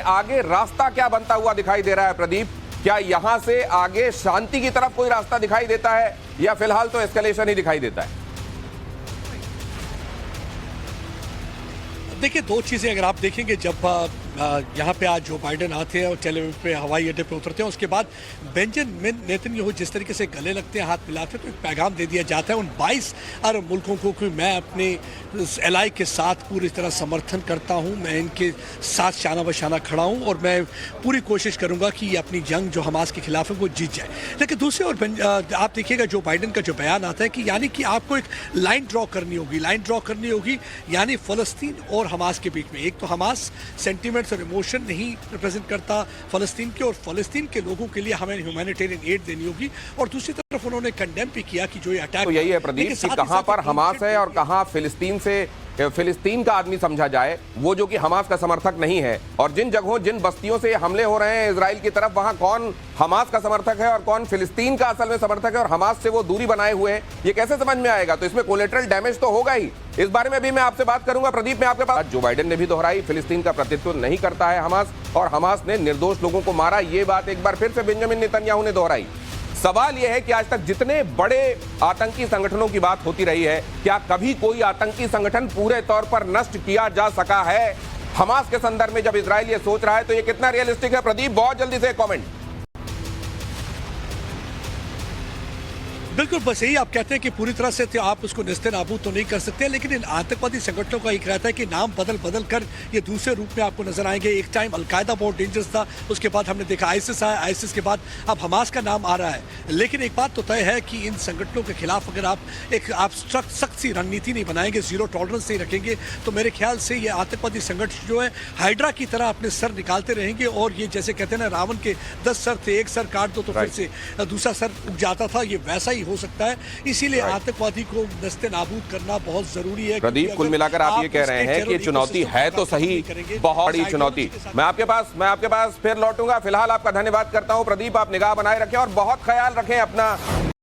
आगे रास्ता क्या बनता हुआ दिखाई दे रहा है प्रदीप? क्या यहां से आगे शांति की तरफ कोई रास्ता दिखाई देता है या फिलहाल तो एस्केलेशन ही दिखाई देता है? देखिए, दो चीज़ें अगर आप देखेंगे, जब यहाँ पे आज जो बाइडेन आते हैं और टेल अवीव पे हवाई अड्डे पे उतरते हैं, उसके बाद बेंजामिन नेतन्याहू जिस तरीके से गले लगते हैं, हाथ मिलाते हैं, तो एक पैगाम दे दिया जाता है उन 22 अरब मुल्कों को कि मैं अपने एलाई के साथ पूरी तरह समर्थन करता हूँ, मैं इनके साथ शाना बशाना खड़ा हूँ और मैं पूरी कोशिश करूँगा कि ये अपनी जंग जो हमास के खिलाफ है वो जीत जाए। लेकिन दूसरी ओर आप देखिएगा जो बाइडेन का जो बयान आता है कि यानी कि आपको एक लाइन ड्रॉ करनी होगी यानी फ़लस्तीन और हमास के बीच में। एक तो हमास सेंटीमेंट और इमोशन नहीं रिप्रेजेंट करता फ़लस्तीन के, और फ़लस्तीन के लोगों के लिए हमें ह्यूमैनिटेरियन एड देनी होगी। और दूसरी तरफ उन्होंने कंडेम भी किया कि जो ये अटैक, तो यही है प्रदीप कि कहां पर हमास है और कहां फिलिस्तीन का आदमी समझा जाए, वो जो कि हमास का समर्थक नहीं है। और जिन जगहों जिन बस्तियों से हमले हो रहे हैं इजराइल की तरफ, वहां कौन हमास का समर्थक है और कौन फिलिस्तीन का असल में समर्थक है और हमास से वो दूरी बनाए हुए हैं, ये कैसे समझ में आएगा? तो इसमें कोलेटरल डैमेज तो होगा ही। इस बारे में भी मैं आपसे बात करूंगा प्रदीप। मैं आपके पास, जो बाइडेन ने भी दोहराई, फिलिस्तीन का प्रतिनिधित्व नहीं करता है हमास और हमास ने निर्दोष लोगों को मारा, ये बात एक बार फिर से बेंजामिन नेतन्याहू ने दोहराई। सवाल यह है कि आज तक जितने बड़े आतंकी संगठनों की बात होती रही है, क्या कभी कोई आतंकी संगठन पूरे तौर पर नष्ट किया जा सका है हमास के संदर्भ में? जब इजराइल ये सोच रहा है तो ये कितना रियलिस्टिक है प्रदीप? बहुत जल्दी से कमेंट। बिल्कुल, बस यही आप कहते हैं कि पूरी तरह से आप उसको निस्ते नाबूद तो नहीं कर सकते, लेकिन इन आतंकवादी संगठनों का एक रहता है कि नाम बदल कर ये दूसरे रूप में आपको नजर आएंगे। एक टाइम अलकायदा बहुत डेंजरस था, उसके बाद हमने देखा आईसिस आया, आईसिस के बाद अब हमास का नाम आ रहा है। लेकिन एक बात तो तय है कि इन संगठनों के खिलाफ अगर आप सख्त सी रणनीति नहीं बनाएंगे, जीरो टॉलरेंस नहीं रखेंगे, तो मेरे ख्याल से ये आतंकवादी संगठन जो है हाइड्रा की तरह अपने सर निकालते रहेंगे। और ये जैसे कहते हैं ना, रावण के 10 सर थे, एक सर काट दो तो फिर से दूसरा सर उग जाता था, ये वैसा ही हो सकता है। इसीलिए आतंकवादी को नस्ते नाबूद करना बहुत जरूरी है। प्रदीप, कुल मिलाकर आप ये कह रहे हैं कि चुनौती है तो सही, बहुत बड़ी चुनौती। मैं आपके पास फिर लौटूंगा। फिलहाल आपका धन्यवाद करता हूं प्रदीप। आप निगाह बनाए रखें और बहुत ख्याल रखें अपना।